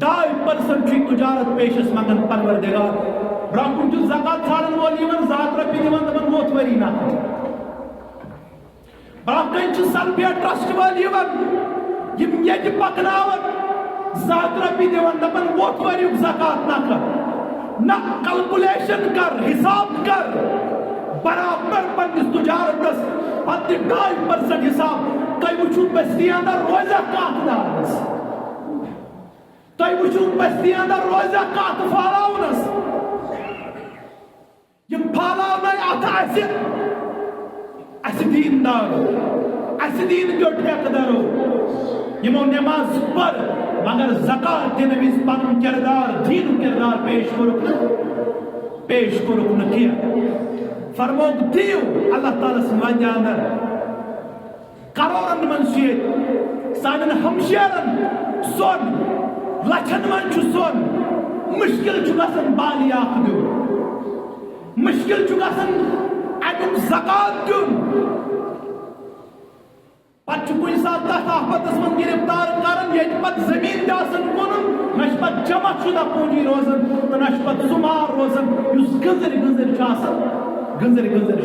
2% تجارت پیشس منگن پروردگار برکن جو زکات ژھانڈن وول یمن 100 رۄپیہِ دِوان دپان ووت ؤری نہ برکن چھ سلفیا ٹرسٹ وٲلۍ یِوان یم ییٚتہِ پکناوان 100 رۄپیہِ دِوان دپان ووت ؤریُک زکات نہ کلکولیشن کر حساب کر برابر پننس تجارتس پتہٕ 2% حساب تُہۍ وٕچھِو بستی اندر روزا کتھ دارس تُہۍ وٕچھِو بستی اندر روزا کتھ پھالاونس یم پھالاونٕے اتھ اسہِ دیندارو اسہِ دین کیو ٹھیکدارو یمو نماز پر مگر زکات دِنہٕ وِزِ پنُن کردار دیٖنُک کردار پیش کوٚرُکھ نہٕ کینٛہہ فرموک دیو اللہ تعالیٰ سٕنٛدِ وجہ اندر کرورن من چھُ ییٚتہِ سانٮ۪ن ہمشیرن سۄن لچھن من چھُ سۄن مشکل چھُ گژھان بالی اکھ دیُن مشکل چھُ گژھان امیُک زکات دیُن پتہٕ چھُ کُنہِ ساتہٕ تتھ آفتس منٛز گرفتار کران ییٚتہِ پتہٕ زمیٖن تہِ آسان کُنُن نہ چھُ پتہٕ جمع شُدہ پوٗنجی روزان تہٕ نہ چھُ پتہٕ سُہ مال روزان یُس گٔنزٕرۍ چھُ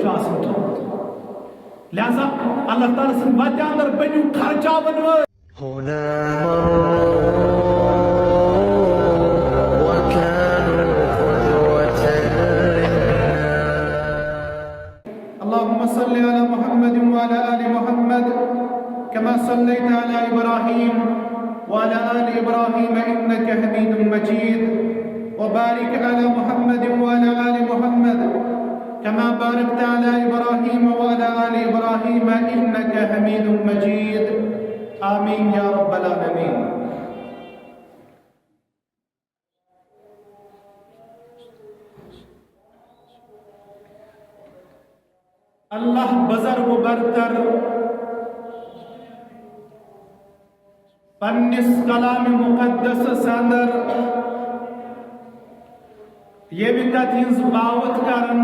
آسان تھوٚمُت لہذا اللہ تعالیٰ سٕنٛدِ وتہِ اندر بٔنِو خرچاون وٲلۍ اللهم صل على محمد وعلى آل محمد كما صليت على إبراهيم وعلى آل إبراهيم إنك حميد مجيد وبارك على محمد وعلى آل محمد كما باركت على إبراهيم وعلى آل إبراهيم إنك حميد مجيد آمين يا رب العالمين. اللہ بزرگ و برتر پنس کلام مقدس اندر یہ کتھ ہز باوت کرن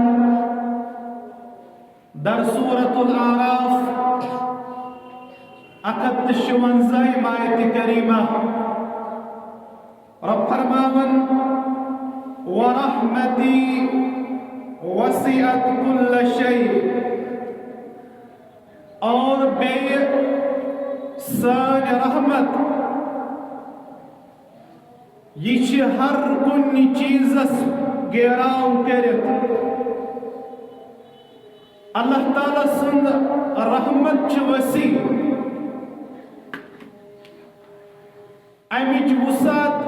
در سورة الاعراف 156 آیت کریمہ رب فرماون ورحمتی وسعت كل شيء اور بے سان رحمت یہ ہر کن چیزس گیراو کرت اللہ تعالیٰ سند رحمت وسیع امچ وسعت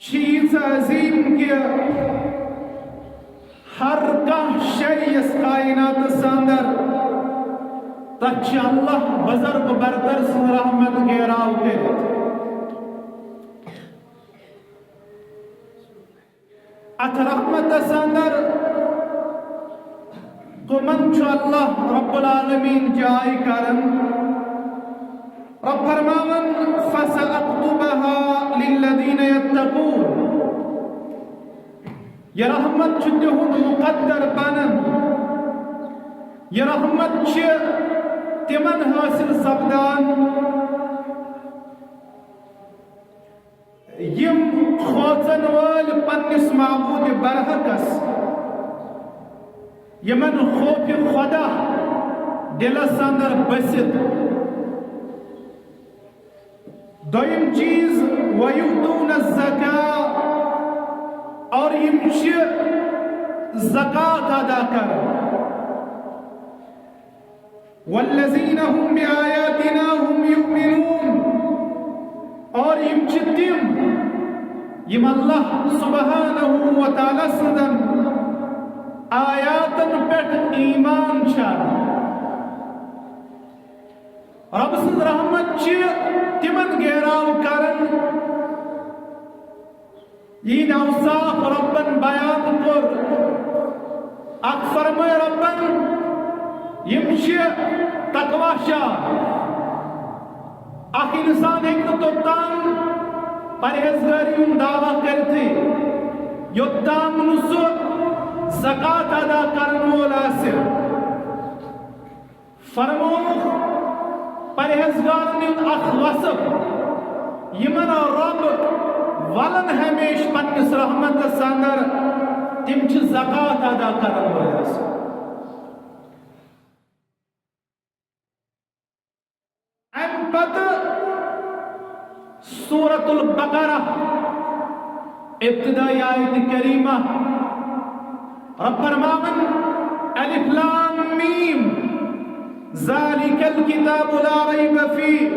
چیز عظیم کے ہر شے اس کائنات اندر تچ اللہ بزرگ برتر سن رحمت گیراو کرت ات رحمت اندر کمن چھ اللہ رب العالمین جائے کرن رب فرماون فَسَأَكْتُبَهَا لِلَّذِينَ يَتَّقُونَ یہ رحمت چھ تہند مقدر بنن یہ رحمت چھ تمن حاصل سپدان یم کھوژن وٲلۍ پننس معبود برحقس یمن خوف خدا دلس اندر بسِتھ دویم چیز وَيُؤْتُونَ الزَّكَاةَ اور یم زکات ادا کر وَالَّذِينَ هُمْ بِآيَاتِنَا هُمْ يُؤْمِنُونَ اور یم تم یم اللہ سبحانہ وتعالی سندن آیاتن پہ ایمان چھان رب سند رحمت تمن گیراو کرن یہ اوصاف ربن بیان کر اک فرمائے ربن یم تقوی شاہ اک انسان ہیکہ توتان پرہیزگاری دعویٰ کرتے یوتام نسو زکات ادا کرن وول آسر فرموک پرہیزگارن ہند اخ وصف یمن رب ولن ہمیش پنس رحمتس اندر تم چھ زکات ادا کرن وٲلۍ ام پتہٕ سورة البقرہ ابتدائی آیت کریمہ رب فرماون الف لام میم ذالک الکتاب لا ریب فیہ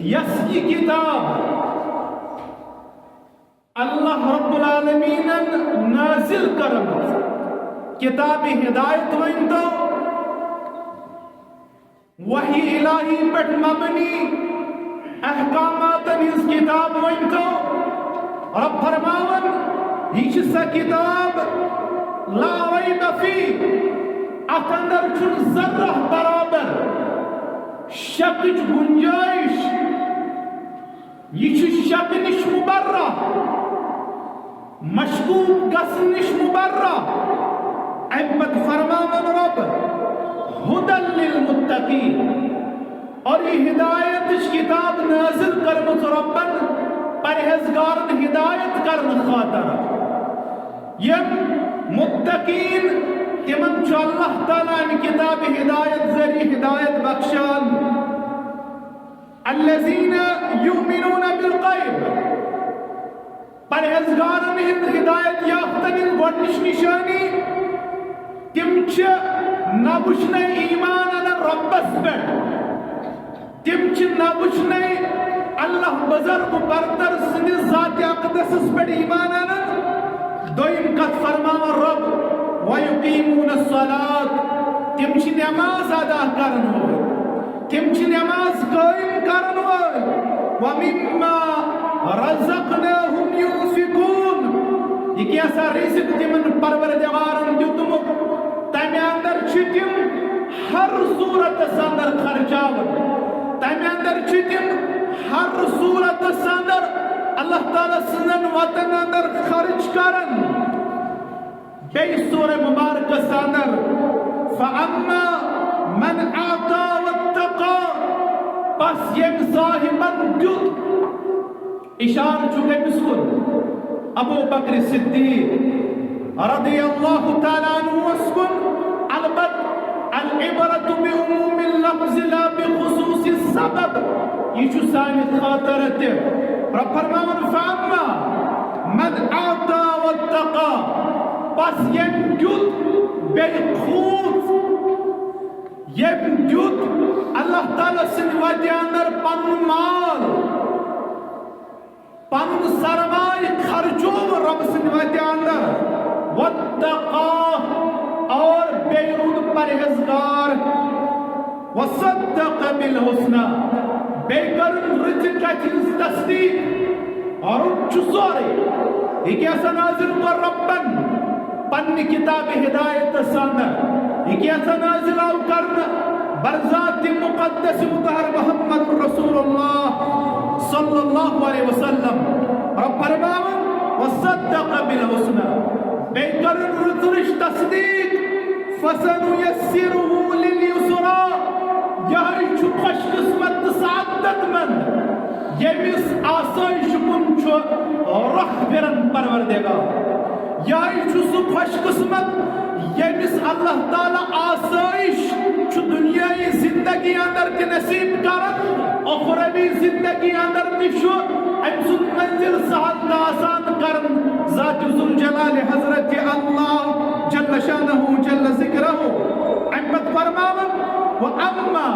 یہ کتاب اللہ رب العالمین نازل کرم کتاب ہدایت ونتو وحی الہی پٹ مبنی احکامات ہز کتاب ونتو رب فرماون یہ سا کتاب لا ریب فیہ ات اندر چھن ذرہ برابر شکچ گنجائش یہ شک نش مبرہ مشکوک گسن نش مبرہ امت فرماون رب ہدن للمتقین اور یہ ہدایت کتاب نازل کرمت ربن پرہیزگارن ہدایت کرن خاطر یم متقین تمن چھ اللہ تعالیٰ ان کتاب ہدایت ذریعہ ہدایت بخشان الذین یؤمنون بالغیب پرہیزگارن ہند ہدایت یافتن ہند گۄڈنِچ نشانی تم چھ نہ وچھنے ایمان انن ربس پہ تم چھ نہ وچھنے اللہ بزرگ برتر سندس ذات اقدس پہ ایمان انن دویم کت فرماون رب وَيُقِيمُونَ الصَّلَاةِ تم چھ نماز ادا کرن وول تم چھ نماز قائم کرن وول وَمِمَّا رَزَقْنَاهُمْ يُنْفِقُونَ یہ کیسا رزق تمن پروردگارن دیتمت تمہ اندر چھ تم ہر صورت اندر خرچاون تمہ اندر چھ تم ہر صورت اندر اللہ تعالی سنن وطن اندر خرچ کرن بی سورہ مبارکہ اندر فَأَمَّا مَنْ أَعْطَى وَاتَّقَى پس یم صاحبن دیت اشار چکے مسکن ابو بکر صدیق رضی اللہ تعالیٰ عنہ وسکن البت العبرت بعموم اللفظ لا بخصوص السبب یہ چھو سانی خاطرت رب فرماون فَأَمَّا مَنْ أَعْطَى وَاتَّقَى پس یم دیت بے خود یم دیت اللہ تعالیٰ سن وجہ اندر پن مال پن سرمائی خرچو رب سن وجہ اندر واتقا اور بے رود پرہیزگار وصدق بالحسنہ بے کرن رچ کچھ تصدیق اور چسورے یہ کیسا نازل کر ربن پنی کتاب ہدایت ساندر یہ کیسا نازل آو کرنا برزات مقدس مطہر محمد رسول اللہ صلی اللہ علیہ وسلم رب فرماون وصدق بالحسنہ بے کرن رترش تصدیق فسنیسرہ للیسرا یہ چھو خوش قسمت سعادت من یمس آسائش کن چھو رخ برن پروردگار یا سہ خوش قسمت یمس اللہ تعالیٰ آسائش چھ دنیای زندگی اندر تہ نصیب کرن اخروی زندگی اندر تہ ام سن منزل سہل آسان کرن ذات ذوالجلال حضرت اللہ جل شانہ جل ذکرہ ام پت فرماون وَأَمَّا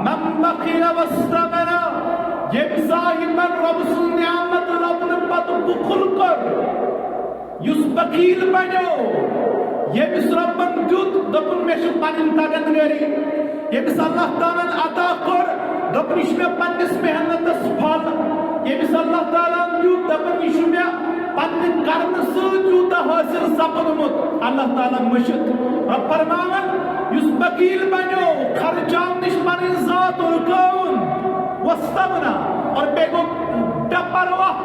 مَنْ بَخِلَ وَاسْتَغْنَى یم صاحبن رب سن نعمت لبن پت بخل کر یس بخیل بنو یمس ربن دیت دپن میں پنن تگن گری یمس اللہ تعالیٰ عطا کر دپن یہ پنس محنتس پھل یمس اللہ تعالیٰ دیت دپن یہ میں پنن کرن سیوتا حاصل سپدمت اللہ تعالیٰ مشت رب فرماون یس بخیل بنو خرچاو نش پنن ذات رکاون وستغنا اور بے گو ڈپرواہ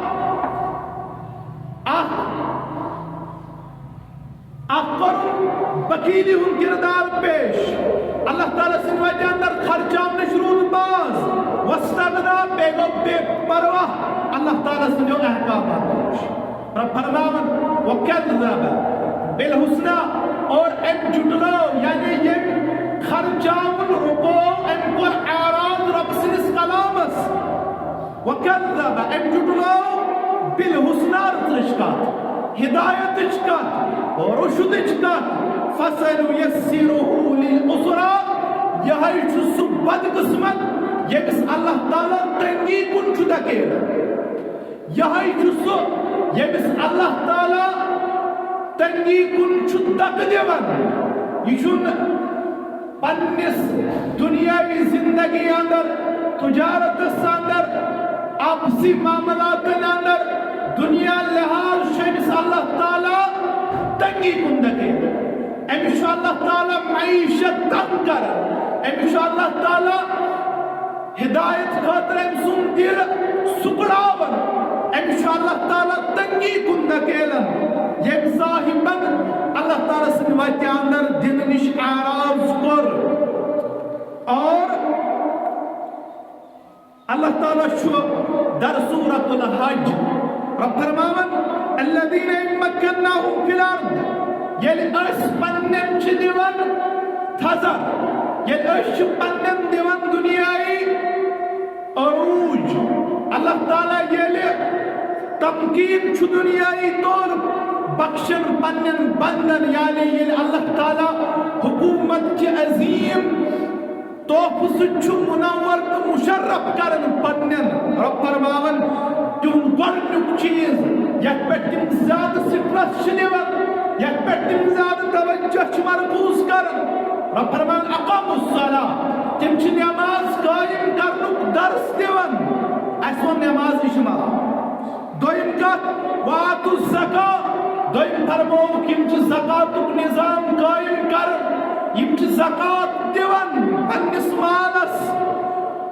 بخیلی ہن کردار پیش اللہ تعالیٰ سن وجہ اندر خرچاو رب فرماون وَكَذَّبَ بِالْحُسْنَى اور ام جُٹلو یعنی یہ خرچاون رکو ام کور اعراض رب سنس کلامس وَكَذَّبَ ام جُٹلو بِالْحُسْنَى رترشکات ہدایت اچکات اور رشد اچکات فَسَنُيَسِّرُهُ لِلْعُسْرَى یہی چھو سو بد قسمت یمس اللہ تعالیٰ تنگی کن چھو دکیر یہی چھو سو یمس اللہ تعالیٰ تنگی کن چھو دک دیون یہ چھن پنس دنیاوی زندگی اندر تجارت اندر آپسی معاملات اندر دنیا لحاظ شمس اللہ تعالیٰ تنگی کن دکیر امشو اللہ تعالیٰ معیشت تنگ کر امشو اللہ تعالیٰ ہدایت خاطر امسون دل سکڑاون امشو اللہ تعالیٰ تنگی کن دکیلن یم صاحبن اللہ تعالیٰ سے وقت اندر دل نش اعراض کر اور اللہ تعالیٰ شو در سورة الحج رب فرماون الذين مكناهم في الارض یل اس پنن چھ دیوان تھزر یل اس پنن دیوان دنیای عروج اللہ تعالیٰ یل تمکین چھ دنیای طور بخشن پنن بندن یعنی یل اللہ تعالیٰ حکومت کی عظیم توف سچ منور تو مشرف کرن پنن رب فرماون تم گۄڈنیُک چیز یتھ پٮ۪ٹھ تم زیادٕ سٹرس چھ دِوان یتھ پٮ۪ٹھ تم زیادٕ توجہ چھ مرکوز کرن رب فرمان اقاموا الصلاة تم چھ نماز قائم کرنُک درس دِوان اسہِ ووٚن نماز اجماع دوٚیِم کتھ وآتوا الزکاة دوٚیِم فرمووُکھ یِم چھِ زکاتُک نظام قائم کران یِم چھِ زکات دِوان پننِس مالس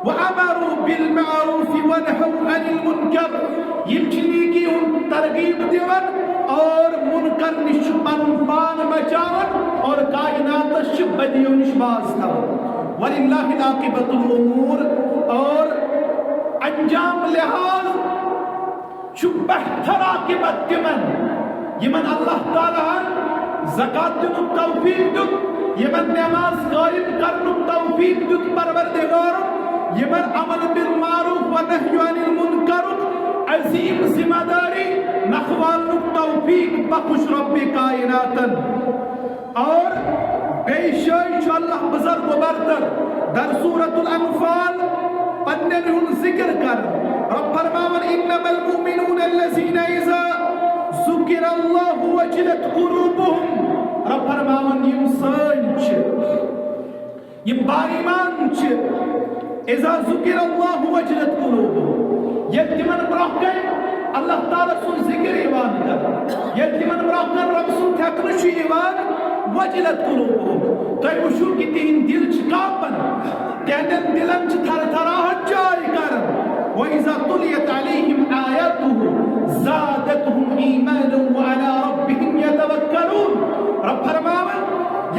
وَأَمَرُوا بِالْمَعْرُوفِ وَنَهَوْا عَنِ الْمُنْكَرِ یِم چھِ نیکی ہُنٛد ترغیب دِوان اور منکر نش پن پان بچاون اور کائناتس چھ بدیو نش باز تھاون وَلِلَّهِ الْعَاقِبَةُ الْأُمُورِ اور انجام لحاظ چھ بہتر عاقبت تمن یمن اللہ تعالیٰ زکات دنک توفیق دیت یمن نماز قائم کرنک توفیق دیت پروردگار یمن عمل بالمعروف ونہی عن المنکر عظیم ذمہ داری نخوالنک توفیق بخش رب کائناتن اور بے شائی چھو اللہ بزرگ و برتر در سورة الانفال پنن ہن ذکر کر رب فرماون انما المؤمنون الذین اذا ذکر اللہ وجلت قلوبهم رب فرماون یم سٲنۍ چھِ یم با ایمان چھِ اذا ذکر اللہ وجلت قلوبهم یل تمن برونٛہہ کَنہِ اللہ تعالیٰ سُنٛد ذکر یِوان کرنہٕ یل تمن برونٛہہ کَنہِ رۄب سُنٛد تھٮ۪کنہٕ چھُ یِوان وجلت قلوبهم تۄہہِ وٕچھِو کہِ تِہنٛدۍ دِل چھِ کاپان تِہنٛدٮ۪ن دِلن چھِ تھرتھراہٹ جاے کران وإذا تُليت عليهم آياته زادتهم إيمانا وعلى ربهم يتوكلون رب فرماون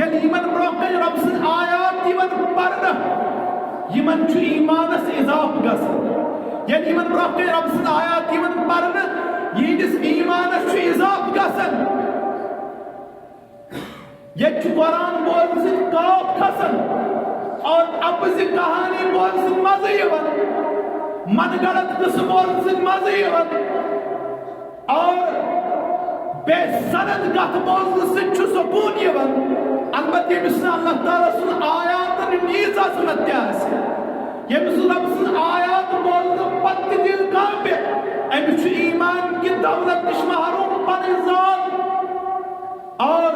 یل یمن برونٛہہ کَنہِ رۄب سٕنٛز آیات یِوان پرنہٕ یمن چھُ ایمانس اضاف گژھان یل یمن برونٛہہ کَنہِ رۄب سٕنٛز آیات یِوان پرنہٕ یہنٛدِس ایمانس چھُ اضاف گژھان ییٚتہِ چھُ قرآن بولنہٕ سۭتۍ کاف کھسان اور اپزِ کہانی بولنہٕ سۭتۍ مزٕ یِوان من گڑت قصہٕ بولنہٕ سۭتۍ مزٕ یِوان اور بے سند کتھ بولنہٕ سۭتۍ چھُ سکوٗن یِوان البتہ ییٚمِس نہٕ اللہ تعالیٰ سُنٛد آیاتن ییٖژ عظمت تہِ آسہِ ییٚمِس رۄب سٕنٛز آیات بولنہٕ پتہٕ تہِ دِل کانپہِ أمِس چھُ ایمان کہِ دولت نِش محروم پنٕنۍ ذات اور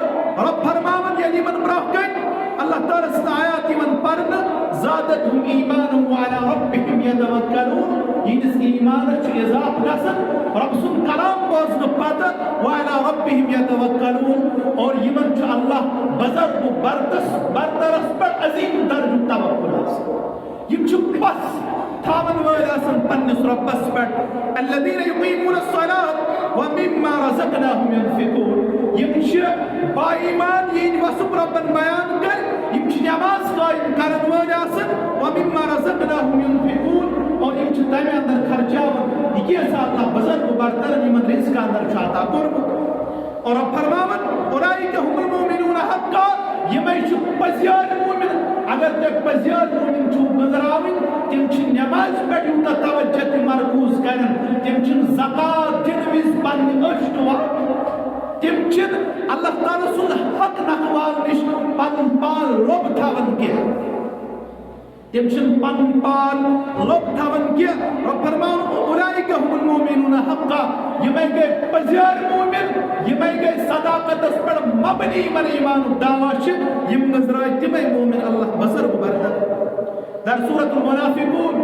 رب فرماون ییٚلہِ یِمن برونٛہہ کَنہِ اللہ تعالیٰ سٕنٛز آیات یِوان پرنہٕ زادتهم ایمانا وعلى ربهم يتوكلون یہنٛدِس ایمانس چھُ اضاف گژھان رب سُنٛد کلام بوزنہٕ پتہٕ وعلى ربهم يتوكلون اور یِمن چھُ اللہ بزرگ برترس پٮ۪ٹھ عظیم درجُک توکل آسان یم چھِ پس تھاون وٲلۍ آسان پننِس رۄبس پٮ۪ٹھ الذين يقيمون الصلاة ومما رزقناهم ينفقون یم چھِ با ایمان یِہنٛدۍ وصف ربن بیان کر یم چھِ نماز قائم کرن وٲلۍ آسان ومما رزقناهم ينفقون اور یم چھِ تمہِ اندر خرچاوان یہِ کیسا اللہ بزرگ برتر یمن رزق اندر چھ عطا کورمت اور اب فرماون اولئک هم المؤمنون حقا یمے چھ پزیار مومن اگر تک پزیار مومن چھو گزراون تم چھ نماز پہ یوتہ توجہ تہ مرکوز کرن تم چھ زکات دن وز پنہ أچھ ٹوان تم چھ اللہ تعالی سن حق نخوال نش پن پان لوب تھاون کی تم چھ پن پان لوب تھاون کی رب فرماؤ اولئک هم المؤمنون حقا یمے گئے پزیار مومن یمے گئے صداقت اس پر مبنی من ایمان دعوی چھ یم نظرائے تمے مومن اللہ بزرگ برتر در سورۃ المنافقون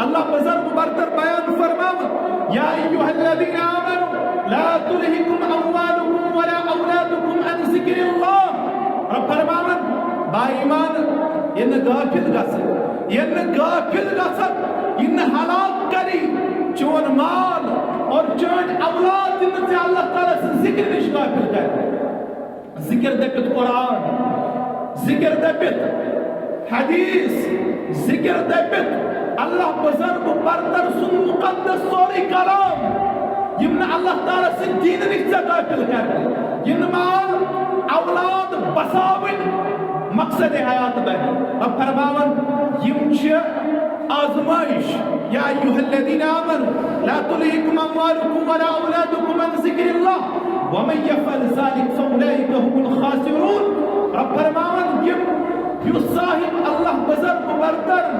اللہ بزرگ برتر بیان فرماؤ یا ایھا الذین آمنوا لا تلهکم اموالکم ولا اولادکم عن ذکر اللہ رب فرماون با ایمان یہ غافل گژھن یہ غافل گژھن یہ ہلاک کری چون مال اور چون اولاد ان سے اللہ تعالیٰ سے ذکر نش غافل کر ذکر دپت قرآن ذکر دپت حدیث ذکر دپت اللہ بزرگ برتر سن مقدس سوری کلام یمن اللہ تعالیٰ سے دین نش غافل کر ین مال اولاد بساون مقصد حیات بنی رب فرماون یم چھ آزمائش یا ایھا الذین آمنوا لا تلهکم اموالکم ولا اولادکم عن ذکر اللہ ومن یفعل ذلک فاولئک هم الخاسرون رب فرماون یم صاحب اللہ بزرگ برتر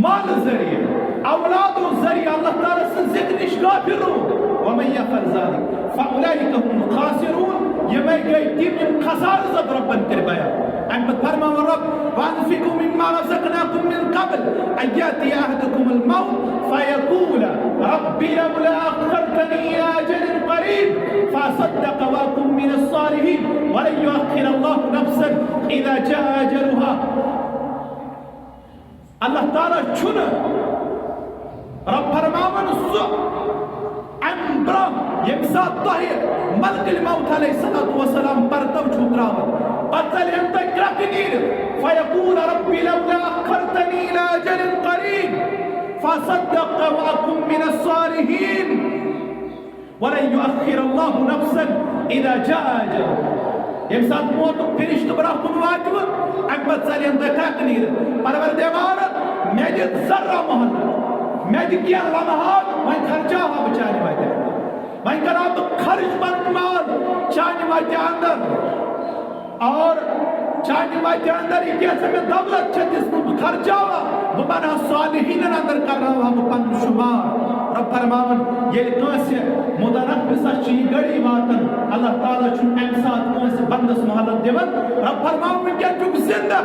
مال ذریعہ اولاد و ذریعہ اللہ تعالیٰ سے ذکر نش غافل ومن یفعل ذلک فاولئک هم الخاسرون یہ گئی تم خسار زد ربن کر بیان ان فرما رب وانفقوا مما رزقناكم من قبل ان ياتي احدكم الموت فيقول ربي لولا اخرتني الى اجل قريب فاصدق واكن من الصالحين ولن يؤخر الله نفسا اذا جاء اجلها اللہ تعالی چھن رب فرماون سو امبرا یمسات طاہر ملک الموت علیہ السلام پرتو چھتراون بطل انت کرکنیر فیقول ربی لولا اخرتنی الى اجل قریب فصدق واکن من الصالحین ولن یؤخر اللہ نفسا اذا جاء اجل یمسات موت فرشت براہ کن واجب اکبت سلی انت کرکنیر پروردگار میں جت ذرہ محمد میں کیا لمحات میں خرچہ ہوا بچانے واجہ میں کرا تو خرچ بند مال چانے واجہ اندر اور چانے واجہ اندر یہ کیسے میں دولت چھتیس کو خرچہ ہوا وہ بنا صالحین اندر کر رہا ہوا وہ پن شمار رب فرماون یہ کیسے مدرک بسا چی گڑی واتن اللہ تعالیٰ چھو امسات کیسے بندس محلت دیون رب فرماون من کیا چک زندہ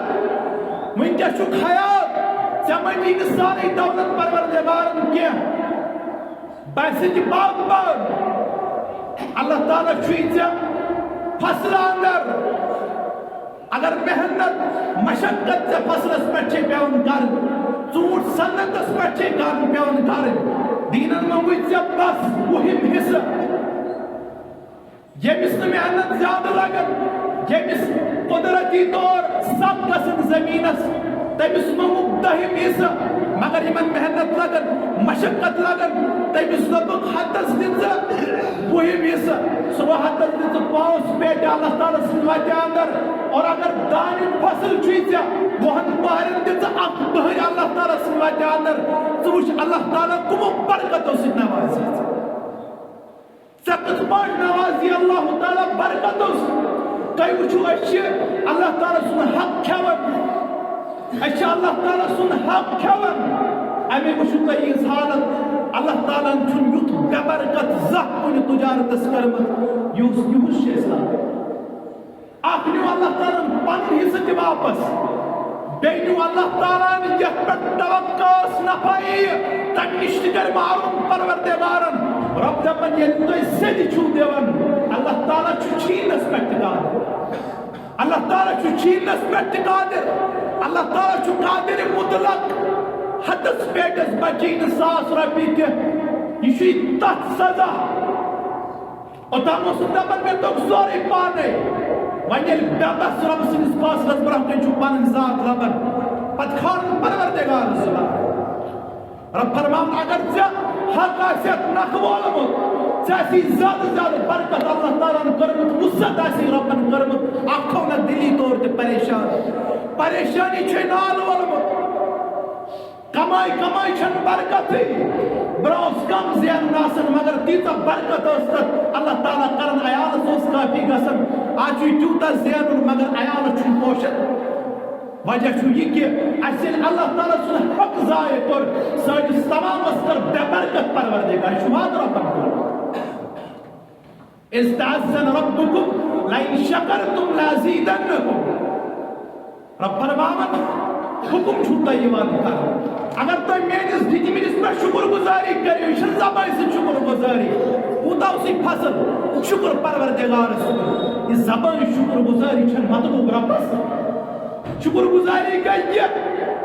من کیا چک حیات سمجھی کہ ساری دولت پروردگارن کیا پیسے کی باغ باغ اللہ تعالیٰ چھوئیتا فصل اندر اگر محنت مشقت سے فصل اس پر چھے پیون کر چونٹ سنت اس پر چھے پیون کر دینن میں ہوئی سے بس مہم حصہ یہ مثل محنت زیادہ لگن یہ مثل قدرتی طور سب قسم زمینس تیمس ممک دہم حصہ مگر یمن محنت لگن مشقت لگن تیمس لبک حدث دنزا وہم حصہ سو حدث دنزا پاؤس بیٹے اللہ تعالیٰ سنواتے اندر اور اگر دانی فصل چویتا وہن باہرن دنزا اک بہر اللہ تعالیٰ سنواتے اندر سوش اللہ تعالیٰ کمو برکتوں سے نوازی سکت باش نوازی اللہ تعالیٰ برکتوں سے کئی وچو اشی اللہ تعالیٰ سن حق کھیون اشی اللہ تعالیٰ سن حق کھیون امی وچو کئی اس حالت اللہ تعالیٰ چھن یوت ببرکت زہ کنی تجارت اس کرمت یوس شیئے اسلام آخنیو اللہ تعالیٰ پانی حصہ واپس بینیو اللہ تعالیٰ نے یہ پر توقعس نفائی تنشت کر معروم پروردگارن رب دبن یہ تو اس سے دی چھو دیون اللہ تعالیٰ چھو چھین اس پر قادر اللہ تعالیٰ چھو چھین اس پر قادر اللہ تعالیٰ چھو قادر مطلق حدث بیٹس بچین ساس ربی کے یہ چھوئی تحت سزا اور تامو سندبن میں تو زوری پانے وانیل بیابس رب سنس پاس رزبرہ کن چھو پانن ذات لبن پت خان پروردگار صلاح رب فرمان اگر حق آسیت نخوالم سی زیادہ زیادہ برکت اللہ تعالیٰ نے کرمت وسعت آسی ربن کرمت آنکھوں نہ دلی طور تے پریشانی چھے نال ولم کمائی چھن برکت بروس کم زین ناسن مگر تیتا برکت استت اللہ تعالیٰ کرن عیال سوس کافی گسن آجوی تیوتا زین مگر عیال چھن پوشت وجہ چھو یہ کہ اصل اللہ تعالیٰ سن حق ضائع کر سانس تمام استر بے برکت پروردگار شماد ربن کر استعزن ربکم لئن شکرتم لازیدنکم رب فرماون حکم چھوٹا ایمان کر اگر تو میرے دتمس پہ شکر گزاری کرو یہ زبان سے شکر گزاری کوتا اسی فصل شکر پروردگار یہ زبان شکر گزاری چھن مطلوب ربس شکر گزاری گئی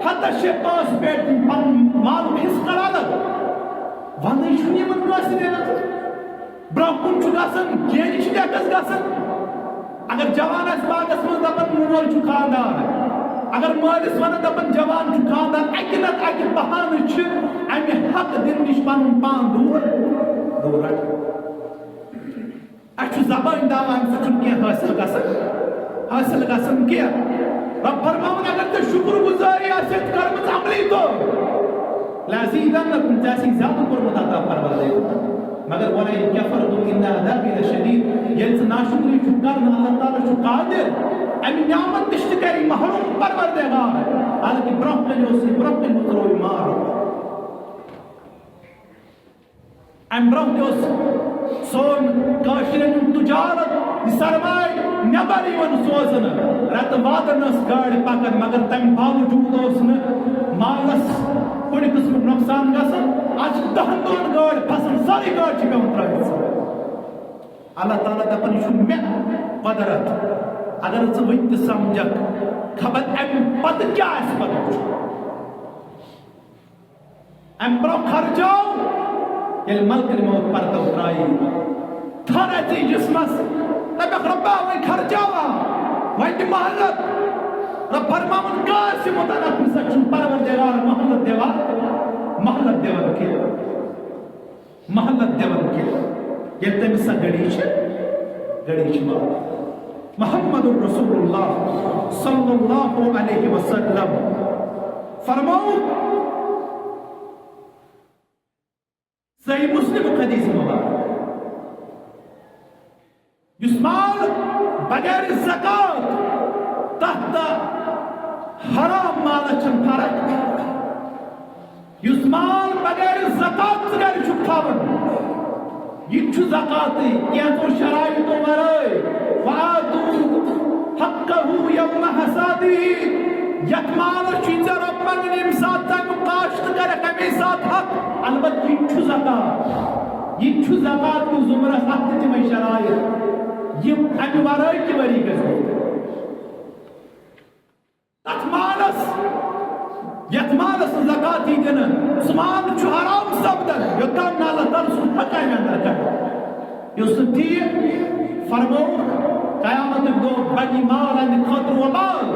حتی شیطان پیٹ پن مال حص کرالت ون یہ من کاسی دینا برہم کن گسن گینی ڈیکس گسن اگر جوان اس باغس من دپن مول خاندان اگر مالس ون دپن جوان خاندان اکہ نت اکہ بہانہ امہ حق دن نش پن پان دور رٹ اچھ زبان داوان سن کی حاصل گسن کی رب فرماون اگر تو شکر گزاری آسیت کرمت عملی تو لازیدنکم جیسی زیادہ کرمت عطا پروردگار مگر وَلَئِنْ كَفَرْتُمْ إِنَّ عَذَابِي لَشَدِيدٌ ییٚلہِ ژٕ ناشکری چھُکھ کران اللہ تعالیٰ چھُ قادر اَمہِ نعمت نِش تہِ کَرِ محروم پروردگار حالانکہ برونٛہہ کَنہِ اوس یہِ برونٛہہ کَنہِ ترٛوو مار اَمہِ برونٛہہ تہِ اوس سون کٲشرٮ۪ن ہُنٛد تجارت یہِ سرمایہ نٮ۪بر یِوان سوزنہٕ رٮ۪تہٕ وادن ٲس گاڑِ پکان مگر تَمہِ باوجوٗد اوس نہٕ مالس کُنہِ قٕسمُک نۄقصان گژھان آج 10 دۄہن گاڑِ پھسان سٲرٕے گاڑِ چھِ پٮ۪وان ترٛٲوِتھ اللہ تعالیٰ دپان یہِ چھُ مےٚ قۄدرت اگر ژٕ وٕنہِ تہِ سمجھکھ خبر اَمہِ پتہٕ کیٛاہ آسہِ پتہٕ وٕچھُن اَمہِ برونٛہہ خرچاو ییٚلہِ ملکہٕ موت پرتو ترٛایی تھٲر ژٕ جسمس دپکھ رۄبا وۄنۍ خرچاوا وۄنۍ دِ مہلت رب فرماون کٲنٛسہِ متنفسن چھُنہٕ پروردگار مہلت دِوان کینٛہہ ییٚلہِ تٔمِس سۄ گٔڑی چھِ مال محمد رسول اللہ صلی اللہ علیہ وسلم فرماؤ صحیح مسلم حدیث مبارک یُس مال بغیر زکات تحت حرام مالس چھن فرق یُس مال بغیر زکات ژٕ گرِ چھُکھ تھاوان یہ چھُ زکاتی کینٛژو شرائطو ورٲے وآتوا حقه یوم حصادہ یتھ مالس چھُے ژےٚ رۄب پنُن ییٚمہِ ساتہٕ ژٕ امیُک کاشت کرکھ امی ساتہٕ حق البتہ یہ چھُ زکات کِس ضمرس اتھ تہِ تِمے شرائط یِم امہِ ورٲے تہِ ؤری گژھِ تتھ مالس یتھ مالس زکات یی دِنہٕ سُہ مال چھُ حرام سپدان یوٚتام نہٕ اللہ تعالیٰ سُنٛد حق امہِ اندر کڑِ یُس نہٕ ٹھیٖک فرمووُکھ قیامتُک دۄہ بنہِ مال اَمہِ خٲطرٕ وبال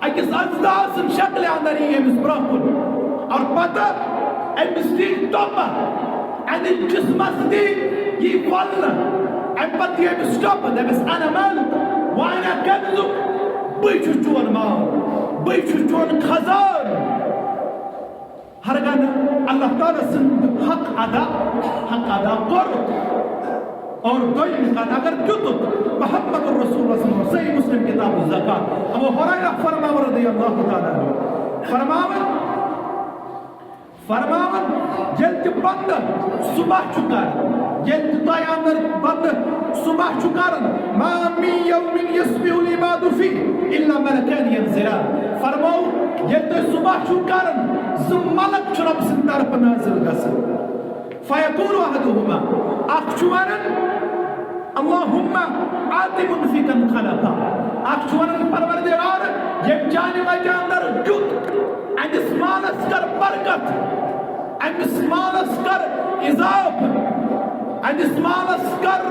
أکِس اژداہ سٕنٛدِ شکلہِ اندر یی أمِس برونٛہہ کُن اور پتہٕ أمِس دی ٹۄپہٕ اَمہِ جسمس دی یی ولنہٕ اَمہِ پتہٕ دی أمِس ٹۄپہٕ دپٮ۪س انا مالُک وأنا كنزُک بٕے چھُس چون مال بٕے چھُس چون خزان ہرگاہ نہٕ اللہ تعالیٰ سُنٛد حق ادا کوٚر اور دوٚیِم کتھ اگر دیُتُکھ محمد رسول اللہ صلی اللہ علیہ وسلم صحیح مسلم کتاب الزکات ابو ہریرہ فرماوان رضی اللہ تعالیٰ عنہ فرماوان ییٚلہِ تہِ بنٛدٕ صبح چھُ کران ییٚلہِ تہِ تۄہہِ اندر بنٛدٕ صبح چھُ کران ما من یوم یصبح العباد فیہ الا ملکان ینزلان فرماو ییٚلہِ تُہۍ صبح چھُو کران زٕ ملک چھُ رۄب سٕنٛدِ طرفہٕ نازل گژھان فیقول احدہما اکھ چھُ ونان اللہم آت منفقا خلفا اکھ چھُ ونان پروردگار ییٚمۍ چانہِ وتہِ اندر دیُت أمِس مالس کر برکت أمِس مالس کر اضافہٕ أمِس مالس کر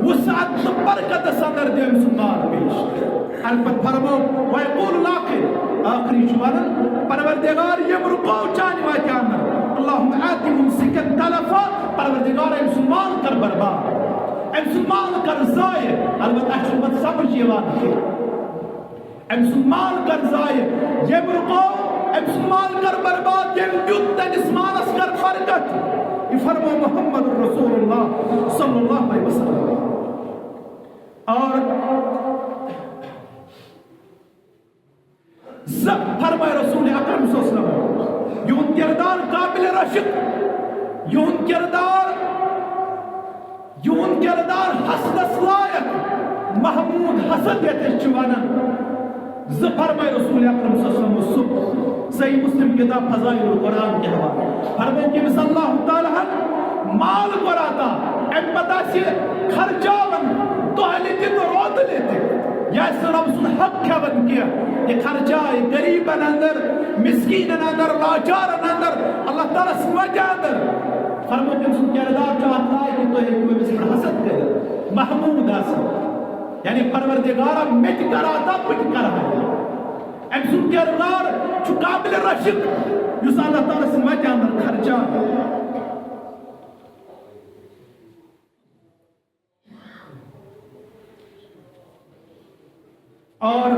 وسعت تہٕ برکتس اندر دِ أمۍ سُنٛد مال پیش البتہ فرمو ویقول الآخر آخری چھُ ونان پروردگار یِم رُکو چانہِ وتہِ تلفا پروردگار ام سلمان کر برباد ام سلمان کر ضائع البتہ چھُنہٕ سمجھ یِوان کینٛہہ ام سلمان کر ضائع یم رکو ام سلمان کر برباد یم دیُت تٔمِس مالس کر برکت یہ فرمو محمد رسول اللہ صلی اللہ علیہ وسلم اور فرمائے رسول اکرم صلی اللہ علیہ وسلم یہن کردار قابل رشک یہن کردار حسدس لائق محمود حسد یتش چوانا فرمائے رسول اکرم صلی اللہ علیہ وسلم صحیح مسلم کتاب فضائل القرآن کے حوالے فرمائے کہ مثل اللہ تعالیٰ مال قراتا ام پتہ سے خرچاون تو اہلی دن رود لیتے یا اس رب سن حق کھون کیا یہ خرچائے غریبن اندر مسکینن اندر لاچارن اندر اللہ تعالیٰ سمجھا اندر فرمو کہ سن کردار چاہت لائے کہ تو ایک کوئی مثل حسد کرے محمود آسا یعنی پروردگارہ مٹ کراتا پٹ کراتا ام سن کردار چو قابل رشک یس اللہ تعالیٰ سمجھا اندر خرچا اور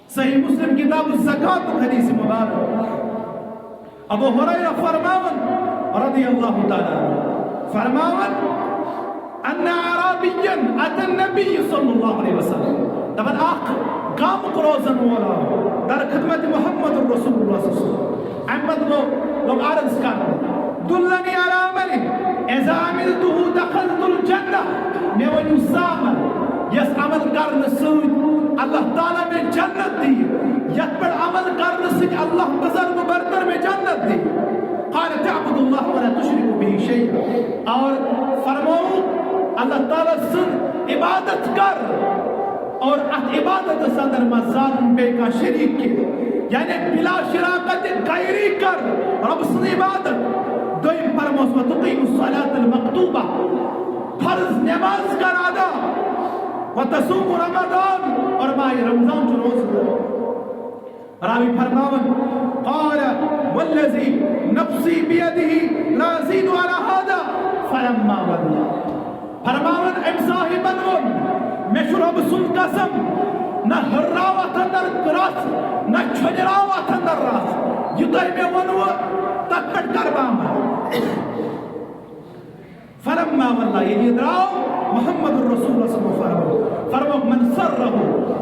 صحیح مسلم کتاب الزکاة حدیث مبارک ابو ہریرہ فرماون رضی اللہ تعالی فرماون ان عربیا اتى النبي صلی اللہ علیہ وسلم دبن اخ قام قروزن ولا در خدمت محمد رسول اللہ صلی اللہ علیہ وسلم احمد لوگ عرض کر دلنی علی عمل اذا عملته دخلت الجنہ میں ونیو سامن یس عمل کرنے سوئی اللہ تعالیٰ میں جنت دی یت پر عمل کرنے سوئی اللہ بزرگ برتر میں جنت دی قال تعبد اللہ ولا تشرک به شیئا اور فرماؤ اللہ تعالیٰ سن عبادت کر اور ات عبادت صدر مزان بے کا شریک کی یعنی بلا شراکت غیری کر رب سن عبادت دوئی فرماؤ تقیم الصلاة المکتوبہ فرض نماز کر ادا وتصوم رمضان اور ماہ رمضان جو روز راوی فرماون قال والذی نفسی بیدہ لا زید على هذا فلما ولى فرماون ام صاحبن ون میں شرب سن قسم نہ ہراوت اندر راس نہ چھجراوت اندر راس یہ تو میں ونو تکٹ کربام فلما ولى یہ دراو محمد رسول اللہ صلی اللہ علیہ وسلم فرمو من سرہ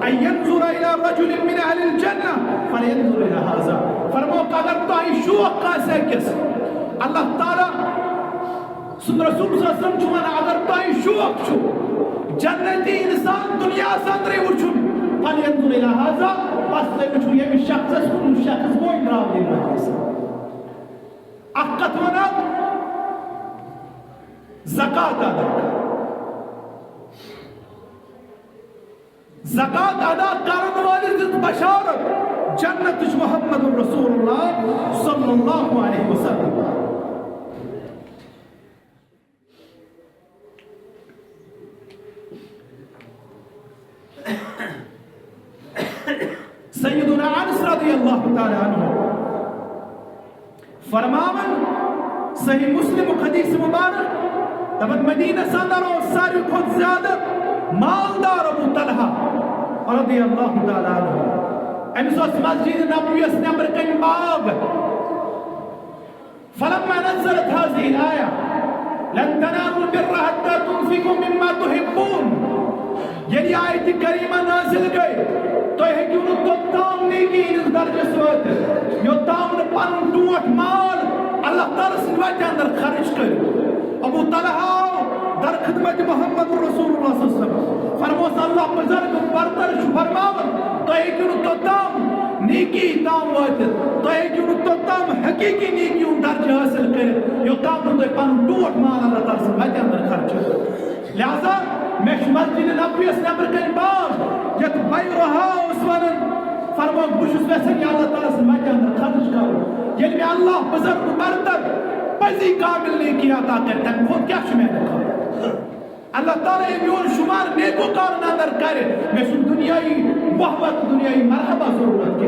ان ينظر الى رجل من اہل الجنہ فلینظر الى هذا فرمو اگر تو آئی شوق کاسے کس اللہ تعالی سن رسول صلی اللہ علیہ وسلم چوانا اگر تو آئی شوق چھو جنتی انسان دنیا سندرے وچھن فلینظر الى هذا بس دے وچھو یہ بھی شخص سن شخص کوئی نراو دے رہا اقت ونا زکاة ادا کر زکاة ادا کرن والی دت بشارت جنت محمد رسول اللہ صلی اللہ علیہ وسلم سیدنا انس رضی اللہ تعالی عنہ فرماون صحیح مسلم حدیث مبارک تبت مدینہ سندر اور ساری خود زیادہ مالدار ابو طلحہ رضی اللہ تعالی عنہ امس اس مسجد نبوی اس نمبر کن باغ فلما نزلت هذه الآية لن تنالوا البر حتى تنفقوا مما تحبون یعنی آیت کریمہ نازل گئے تو یہ کیوں تو تام نیکی اس درجہ سوت یو تام نے پن ٹوٹ مال اللہ تعالی سے وجہ اندر خرچ کر ابو طلحہ در خدمت محمد رسول اللہ صلی اللہ علیہ وسلم فرموس اللہ بزرگ برتر شو فرماون تو یہ کیوں تو تام نیکی تام واتر تو یہ کیوں تو تام حقیقی نیکی ان درجہ حاصل کرے یو تام تو پن ٹوٹ مال اللہ تعالی سے وجہ اندر خرچ کر لہذا میں مسجد نبوی اس نمبر کن باغ یت بھائی رہا اس ونن فرمو بشس ویسن یا اللہ تعالی سے وجہ اندر خرچ کرو یعنی میں اللہ بزرگ برتر پزی قابل نہیں کیا عطا کرتا ہے خود کیا شمیر رکھا اللہ تعالیٰ میون شمار نیکو کارن اندر کرے میں سن دنیای محبت دنیای مرحبا ضرورت کے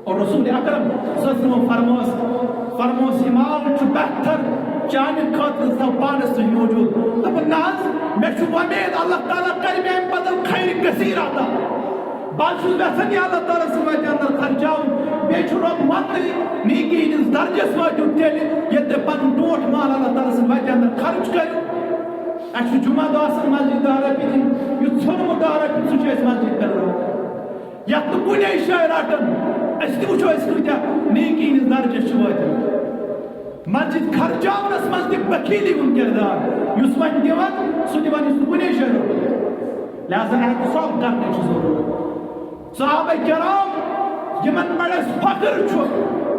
اور رسول اکرم صلی اللہ علیہ وسلم فرموس مال چھ بہتر چانہ خاطر تھو پانس سۭتۍ موجود دپن نہ حظ مےٚ چھُ وۄمید اللہ تعالیٰ کرِ مےٚ امہِ بدل خیر کثیر عطا بہٕ چھُس یژھان یہِ اللہ تعالیٰ سٕنٛدِ وتہِ اندر خرچاوُن بیٚیہِ چھُ رۄب وننٕے نیکی ہٕنٛدِس درجس وٲتِو تیٚلہِ ییٚلہِ تُہۍ پنُن ٹوٹھ مال اللہ تعالیٰ سٕنٛدِ وتہِ اندر خرچ کٔرِو اَسہِ چھُ جمعہ دۄہ آسان مسجد 10 رۄپیہِ دِنۍ یُس ژھیوٚنمُت 10 رۄپیہِ سُہ چھُ أسۍ مسجد کران یتھ نہٕ کُنے جایہِ رٹان أسۍ تہِ وٕچھو أسۍ کۭتیاہ نیکی ہٕنٛدِس درجس چھِ وٲتِمٕتۍ مسجد خرچاونس منٛز تہِ بخیلی ہُنٛد کردار یُس وۄنۍ دِوان سُہ دِوان یُس نہٕ کُنے جایہِ روٚٹ لہذا احتساب کرنٕچ چھِ ضروٗرت صحابہ کرام یمن بڑٕ اَسہِ فخر چھُ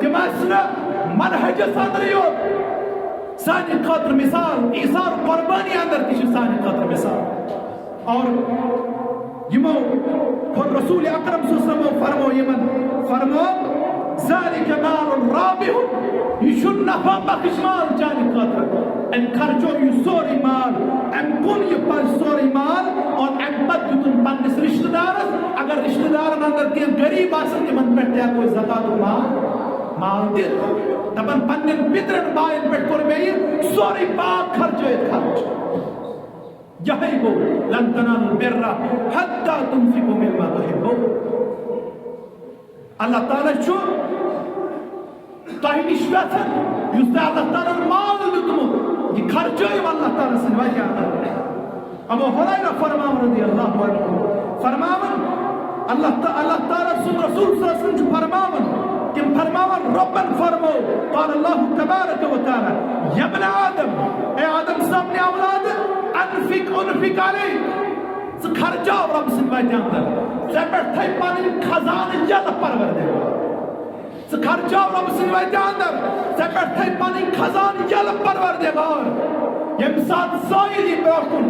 تِم ٲسۍ نہٕ منہجس اندرٕے یوت سانہِ خٲطرٕ مثال ایثار قربانی اندر تہِ چھِ سانہِ خٲطرٕ مثال اور یمو رسول اکرم صلی اللہ علیہ وسلم فرمو یمن فرمو ذالک مال رابح یہ چھُ نفع بخش مال چانہِ خٲطرٕ امہِ خرچو یہِ سورُے مال امہِ کُن یہِ پزِ سورُے مال اور امہِ پتہٕ دیُتُن پننِس رشتہٕ دارس اگر رشتہٕ دارن اندر کینٛہہ غریب آسن تِمن پٮ۪ٹھ تہِ ہٮ۪کو أسۍ زکاتُک مال دِتھ دپان پننٮ۪ن پِترن باین پٮ۪ٹھ کوٚر مےٚ یہِ سورُے پاک خرچٲیِتھ خرچ یہے گوٚو لن تنالوا البر حتى تنفقوا مما تحبون اللہ تعالیٰ چھُ تۄہہِ نِش یژھان یُس تۄہہِ اللہ تعالیٰ ہن مال دیُتمُت یہِ خرچٲیِو اللہ تعالیٰ سٕنٛدِ وجہ اندر ابو ہریرہ فرماوان رضی اللہ عنہ فرماوان اللہ تعالیٰ سُنٛد رسول صلی اللہ علیہ وسلم چھُ فرماوان تِم فرماوان رۄبن فرمو قال اللہ تبارک و تعالیٰ یا ابن آدم اے آدم صاحب نے اولاد انفق علیک ژٕ خرچاو رۄبہٕ سٕنٛدِ وتہِ اندر ژےٚ پٮ۪ٹھ تھٲے پنٕنۍ خزانہٕ یلہٕ پروردگار ژٕ خرچاو رۄبہٕ سٕنٛدِ وتہِ اندر ژےٚ پٮ۪ٹھ تھٲے پنٕنۍ خزانہٕ یلہٕ پروردگار ییٚمہِ ساتہٕ سٲیِل یی برٛونٛہہ کُن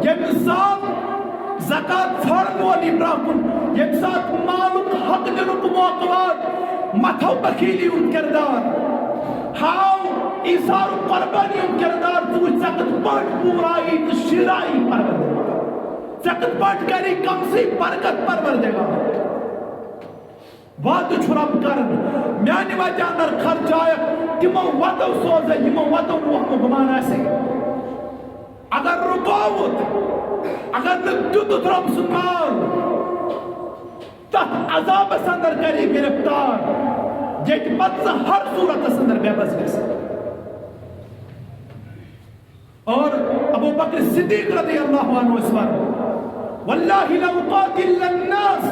ییٚمہِ ساتہٕ زکات ژھانڈن وول یی برٛونٛہہ کُن ییٚمہِ ساتہٕ مالُک حق دِنُک موقعہٕ وات متھو بخیلی ہُنٛد کردار ہاو ایثارُک قربانی ہُنٛد کردار ژٕ وٕچھ ژےٚ کِتھ پٲٹھۍ پوٗرایی تہٕ شِرایی پروردگار ژےٚ کِتھ پٲٹھۍ کری کمسٕے برکت پروردگار وعدٕ چھُ رۄب کران میانہِ وتہِ اندر خرچایکھ تِمو وتو سوزے یِمو وتو نہٕ وۄتھمُت گُمان آسے اگر رُکاوُت اگر نہٕ دیُتُتھ رۄب سُنٛد مال تتھ عذابس اندر کری گرفتار ییٚتہِ پتہٕ ژٕ ہر صوٗرتس اندر بے بس گژھِ اور ابو بکر صدیق رضی اللہ عنہ ٲسۍ ونان واللہ لأقاتلن الناس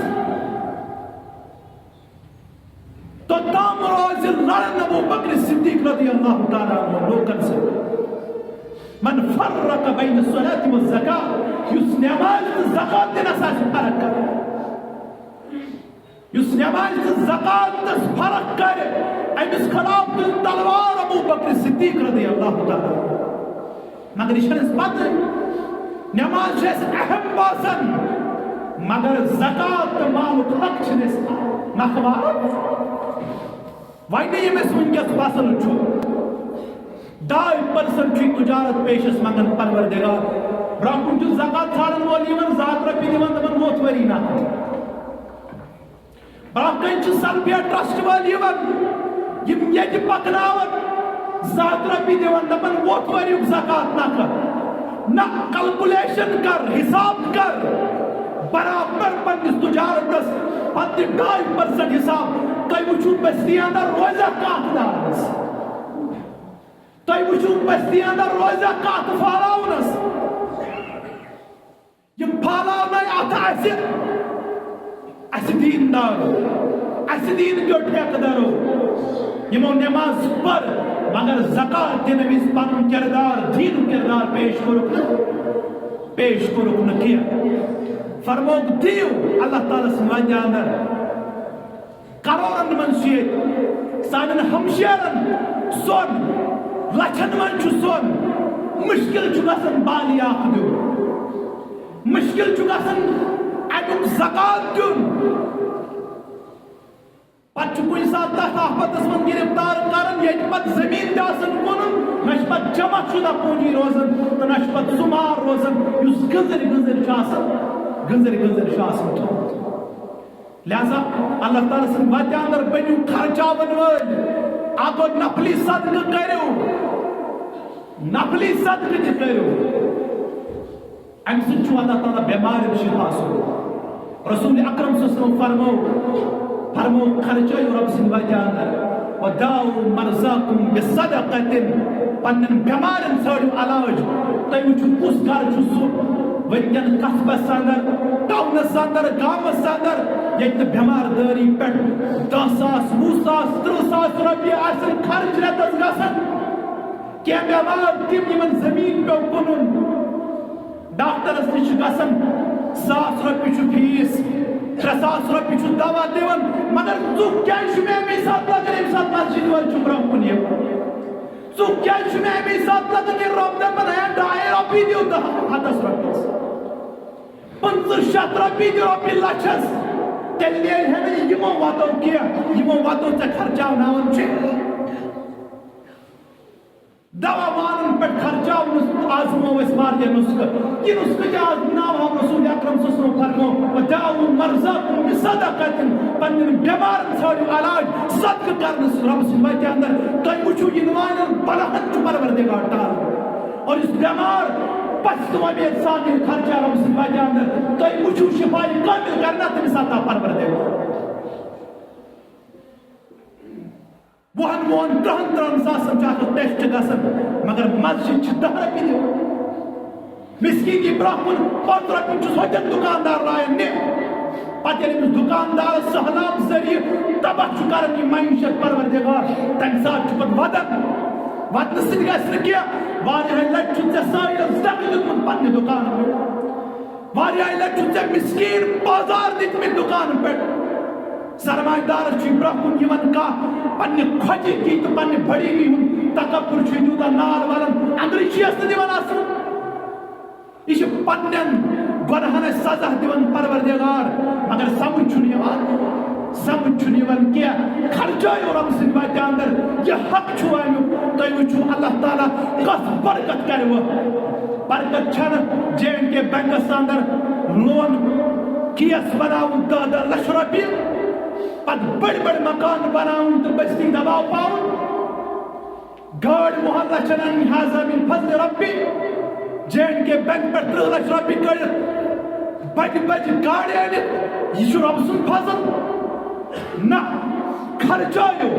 توٚتام روزِ لڑن ابو بکر صدیق رضی اللہ تعالیٰ عنہ لوکن سۭتۍ من فرق بین الصلاة والزکاة یُس نماز تہٕ زکات دِنس آسہِ فرق کرِ یُس نماز تہٕ زکاتس فرق کرِ أمِس خلاف تُلہِ تلوار ابو بکر صدیق رضی اللہ تعالیٰ مگر یہ چھنہٕ اَسہِ پتہٕ نماز چھِ اَسہِ اہم باسان مگر زکات تہٕ مالُک حق چھِنہٕ أسۍ مخوان وۄنۍ ییٚمِس وٕنکٮ۪س فصل چھُ 2% چھُ تجارت پیشس منگان پروردگار برٛونٛہہ کُن چھُ زکات ژھانڈن وول یِوان 100 رۄپیہِ دِوان دپان موتوٲری نفر برٛونٛہہ کَنہِ چھِ سلفیا ٹرسٹ وٲلۍ یِوان یِم ییٚتہِ پکناوان 100 رۄپیہِ دِوان دپان موتوٲریُک زکات نہ کلکولیشن کر حساب کر برابر پننس تجارتس پتہ 2% حساب تُہۍ وٕچھِو بستی اندر روزا کتھ دارس تُہۍ وٕچھِو بستی اندر روزا کتھ پھالاونس یِم پھالاونے اتھ اسہِ دیندارو اسہِ دیٖن کیو ٹھیکہٕ یِمو نماز پر مگر زکات دِنہٕ وِزِ پنُن کردار دیٖنُک کردار پیش کوٚرُکھ نہٕ کینٛہہ فرموکھ دِیِو اللہ تعالیٰ سٕنٛدِ وتہِ اندر کرورن منٛز چھُ ییٚتہِ سانٮ۪ن ہمشیرن سۄن لچھن منٛز چھُ سۄن مُشکل چھُ گژھان بالی اکھ دیُن مُشکل چھُ گژھان امیُک زکات دیُن پتہٕ چھُ کُنہِ ساتہٕ تتھ آفتس منٛز گرفتار کران ییٚتہِ پتہٕ زٔمیٖن تہِ آسان کُنُن نہ چھُ پتہٕ جمع شُدہ پوٗنجی روزان تہٕ نہ چھُ پتہٕ سُہ مال روزان یُس گٔنزٕرۍ چھُ آسان تھوٚمُت لہذا اللہ تعالیٰ سٕنٛدِ وتہِ اندر بٔنِو خرچاون وٲلۍ اگو نفلی صدقہ کرو، نفلی صدقہ کرو، ام سچو اللہ تعالیٰ بیمار شفا سو۔ رسول اکرم صلی اللہ علیہ وسلم فرمو خرچو رب سن وجہ اندر وداؤ مرزاکم بصدقت پنن بیمارن ژھانڈو علاج۔ تُہۍ وٕچھِو کُس گرٕ چھُ سُہ ونکٮ۪ن قصبس اندر، ٹاؤنس اندر، گامس اندر ییٚتہِ بیمار دٲری پٮ۪ٹھ 10 ساس 20 ساس 30 ساس رۄپیہِ آسن خرچ رٮ۪تس گژھان۔ کینٛہہ بیمار تِم یِمن زٔمیٖن پیوٚو کٕنُن، ڈاکٹرس نِش چھُ گژھان 1000 رۄپیہِ چھُ فیٖس، 3000 رۄپیہِ چھُ دوا دِوان، مگر ژوٚک کیٛازِ چھُ مےٚ اَمے ساتہٕ لگان ییٚمہِ ساتہٕ مسجد وٲلۍ چھُ برٛونٛہہ کُن یِوان؟ ژوٚک کیٛازِ چھُ مےٚ اَمے ساتہٕ لگان ییٚلہِ رۄب دپان ہے 2.5 رۄپیہِ دِیِو 100 رۄپیَس، 50-100 رۄپیہِ دِ رۄپیہِ لچھس، تیٚلہِ نیرِ ہے نہٕ یِمو وَتو کینٛہہ یِمو وَتو ژےٚ خرچاوناوان چھِ۔ دوا وانن پٮ۪ٹھ خرچاونس آزمو أسۍ واریاہ نسخہٕ، یہِ نسخہٕ تہِ آزماوہو رسول اکرم صلی اللہ علیہ وسلم فرمو وداؤ مرزاکم بصدقت پننٮ۪ن بیمارن ژھانڈو علاج صدقہٕ کرنس رب سٕنٛدِ وتہِ اندر۔ تُہۍ وٕچھِو یِنہٕ والٮ۪ن بلاہن چھُ پروردگار ٹالان، اور یُس بیمار پست وۄمید سان ییٚلہِ خرچاو رب سٕنٛدِ وتہِ اندر، تُہۍ وٕچھِو شفایہِ کامل کرنا تٔمِس عطا پروردگار۔ 20-30 ساسن چھُ اکھ ٹیسٹ گژھان، مگر مسجد چھِ 10 رۄپیہِ دِوان۔ مسکیٖن یی برٛونٛہہ کُن 5 رۄپیہِ چھُس ہوٚتٮ۪ن دُکاندار لایان نہِ، پتہٕ ییٚلہِ أمِس دُکاندارس سہلاب ذٔریعہٕ تباہ چھُ کران یہِ معیشت پروردگار، تمہِ ساتہٕ چھُ پتہٕ ودان۔ ودنہٕ سۭتۍ گژھِ نہٕ کینٛہہ، واریاہہِ لٹہِ چھُ ژےٚ سایلس دکہٕ دیُتمُت پننہِ دُکانہٕ پٮ۪ٹھ، واریاہہِ لٹہِ چھُ ژےٚ مسکیٖن بازار دِتمٕتۍ دُکانہٕ پٮ۪ٹھ۔ سرمایہ دارس چھُ برٛونٛہہ کُن یِوان کانٛہہ پننہِ خۄجگی تہٕ پننہِ بڑیگی ہُنٛد تکبر چھُ تیوٗتاہ نار والان، أنٛدرٕ چھِیَس نہٕ دِوان اصل، یہِ چھُ پننٮ۪ن گۄنہن اَسہِ سزا دِوان پروردگار، مگر سمجھ چھُنہٕ یِوان، سمجھ چھُنہٕ یِوان کینٛہہ۔ خرچٲیِو رۄب سٕنٛدِ وتہِ اندر، یہِ حق چھُ امیُک۔ تُہۍ وٕچھِو اللہ تعالیٰ کۄس برکت کرِوٕ۔ برکت چھنہٕ J&K بینکس اندر لون کیس بناوُن 10-10 لچھ رۄپیہِ، پتہٕ بٔڑۍ بٔڑۍ مکان بناوُن تہٕ بستی دباو پاوُن، گٲڑۍ محلہ چھنہٕ اَنٕنۍ حاضہ من فضلِ رۄبہِ۔ J&K بینک پٮ۪ٹھ 30 لچھ رۄپیہِ کٔڑِتھ، بجہِ بجہِ گاڑِ أنِتھ، یہِ چھُ رۄب سُنٛد فضل؟ نہ، خرچٲیِو،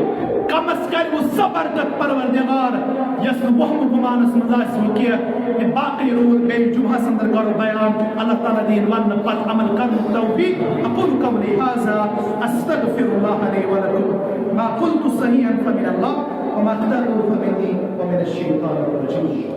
کمس کروٕ سۄ برکت پروردگار یۄس نہٕ وہمہٕ گُمانس منٛز آسوٕ کینٛہہ۔ یہِ باقٕے روٗد بیٚیہِ جُمعہس اندر کرو بیان، اللہ تعالیٰ دِیِن وننہٕ پتہٕ عمل کرنُک توفیق۔ أقول قولي هذا أستغفر الله لي ولكم، ما قلت صحيحا فمن الله وما اخترته فمني ومن الشيطان الرجيم۔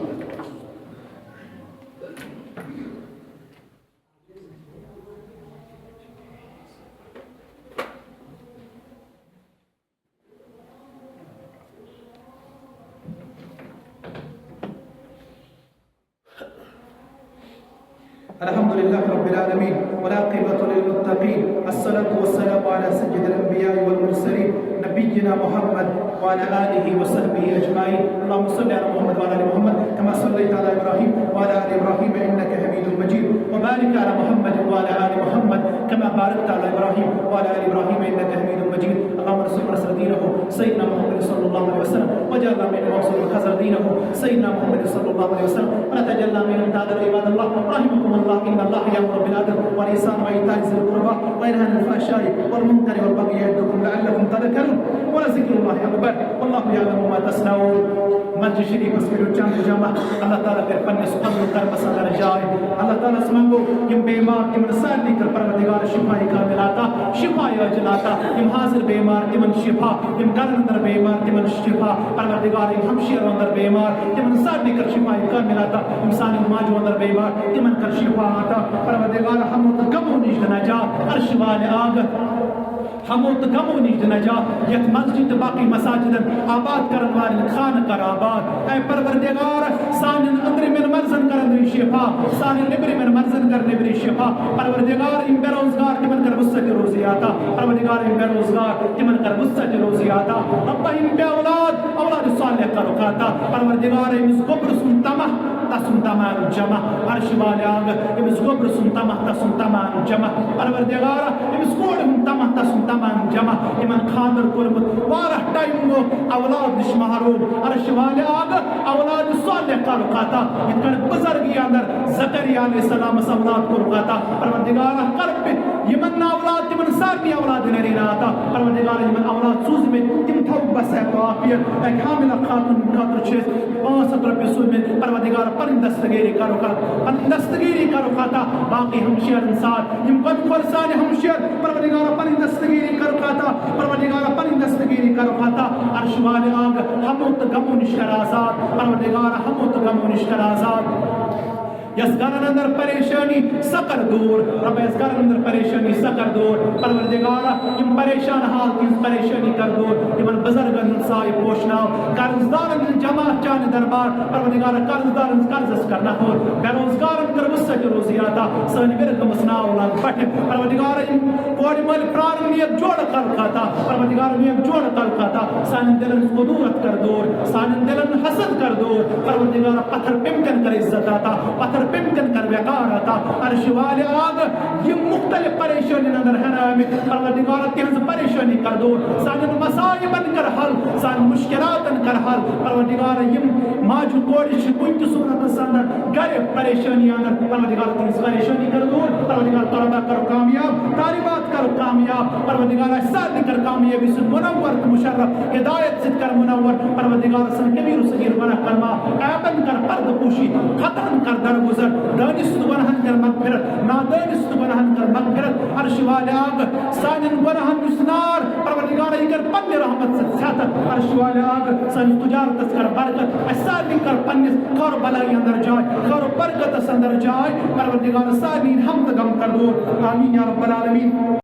الحمد لله رب العالمين والعاقبة للمتقين، الصلاة والسلام على سيد الأنبياء والمرسلين نبينا محمد وعلى آله وصحبه أجمعين۔ اللهم صل على محمد وعلى آل محمد كما صليت على إبراهيم وعلى آل إبراهيم إنك حميد مجيد، وبارك على محمد وعلى آل محمد كما باركت على إبراهيم وعلى آل إبراهيم إنك حميد مجيد۔ اللهم نصر دينه سيدنا محمد صلى الله عليه وسلم، وجعلنا من وانصر وخزر دينه سيدنا محمد صلى الله عليه وسلم، ولا تجعلنا من تعذر عباد الله رحمكم الله، إن الله يأمر بالعدل والإحسان وإيتاء ذي القربى وينهى عن الفحشاء والمنكر والبغي يعظكم لعلكم تذكرون، ولذكر الله أكبر والله يعلم ما تصنعون۔ مسجد شریف میں چند جمع اللہ تعالیٰ کر پنس فضل کرمس اندر جائے، اللہ تعالیٰ سے منگو یم بیمار تمن سارنی کر پروردگار شفا کامل عطا، شفا عاجل عطا، یم حاضر بیمار تمن شفا، یم گھرن اندر بیمار تمن شفا، پروردگار یم ہمشیرو اندر بیمار تمن سارنی کر شفا کامل عطا، یم سانی ماجو اندر بیمار تمن کر شفا عطا، پروردگار ہم غمو نش نجات، عرش والے آگ ہمو تو غمو نش نجات، یت مسجد باقی مساجد آباد کرن والن خان کر آباد، اے پروردگار سانن اندر من مرزن کر اندر شفا، سانن نبری من مرزن کر نبری شفا، پروردگار یم بے روزگار تمن کر وسعت روزی عطا، پروردگار یم بے روزگار تمن کر وسعت روزی عطا، رب یم بے اولاد صالح کرو عطا، پروردگار یم گبر سن تمہ تسن تمان جمع، عرش والے آگ یم گبر سن تمہ تسن تمان جمع، پروردگار یم کوڑ تمہ تسن تمام جمع یمن خاندر کورمت وارہ ٹائم گو اولاد نش محروم عرش والے آگ اولاد صالح کرو عطا یت کن بزرگی اندر زکریا علیہ السلام اولاد کورو عطا پروردگارہ کرب یمن اولاد تمن سارنی اولاد نرین عطا پروردگارہ یمن اولاد سوز میں تم تھو بس ہے تو عافیت ایک حاملہ خاتون خاطر چھ 500 روپے سود میں پروردگارہ پن دستگیری کرو پن دستگیری کرو عطا باقی ہمشیر انسان یم قد فرسان ہمشیر پروردگارہ پن دستگیری کرو عطا پروردگارہ پن دستگیری کرو عطا عرش والے آگ ہموت غمو نشکر آزاد پروردگارہ ہموت غمو نشکر آزاد یس گرن اندر پریشانی سکر دور رب یس گرن اندر پریشانی سکر دور پروردگارہ یم پریشان حال تیز پریشانی کر دور یمن بزرگن سائے پوشناو قرضدارن جماعت چان دربار پروردگارہ قرضدارن قرضس کرنا ہو بیروزگارن کر وسط روزی آتا سن ورک مسناو لگ پٹ پروردگارہ یم کوڑ مل پران نیک جوڑ کر کھاتا پروردگارہ نیک جوڑ کر کھاتا سان دلن قدورت کر دور سان دلن حسد کر دور پروردگارہ پتھر پمکن کر عزت آتا پتھر پمکن کر وقار آتا عرش والے آگ یہ مختلف پریشانی نظر ہے نامی پروردگارہ تیز پریشانی کر دور سان مسائبن کر حل سان مشکلاتن کر حل پروردگارہ یم ماجو کوڑش کنچ صورت سندر گھر پریشانی آنر پروردگارہ تیز پریشانی کر دور پروردگارہ طلبہ کرو کامیاب طالبات کرو کامیاب پروردگارہ ساتھ کر کامیابی سے منور مشرف ہدایت سے کر منور پروردگارہ سن کبیر و صغیر بنا کرما ایبن کر پرد پوشی ختم کر درگزر دانست بنہن کر مغفرت نادانست بنہن کر مغفرت عرش والے آگ سانن بنہن نسنار پروردگارہ یہ کر پن رحمت سے ساتھ عرش والے آگ سان تجارت کر برکت سانی کر پنس کار بلائی اندر جائے کار برکت اندر جائے پروردگارہ سانی حمد غم کر دور آمین یا رب العالمین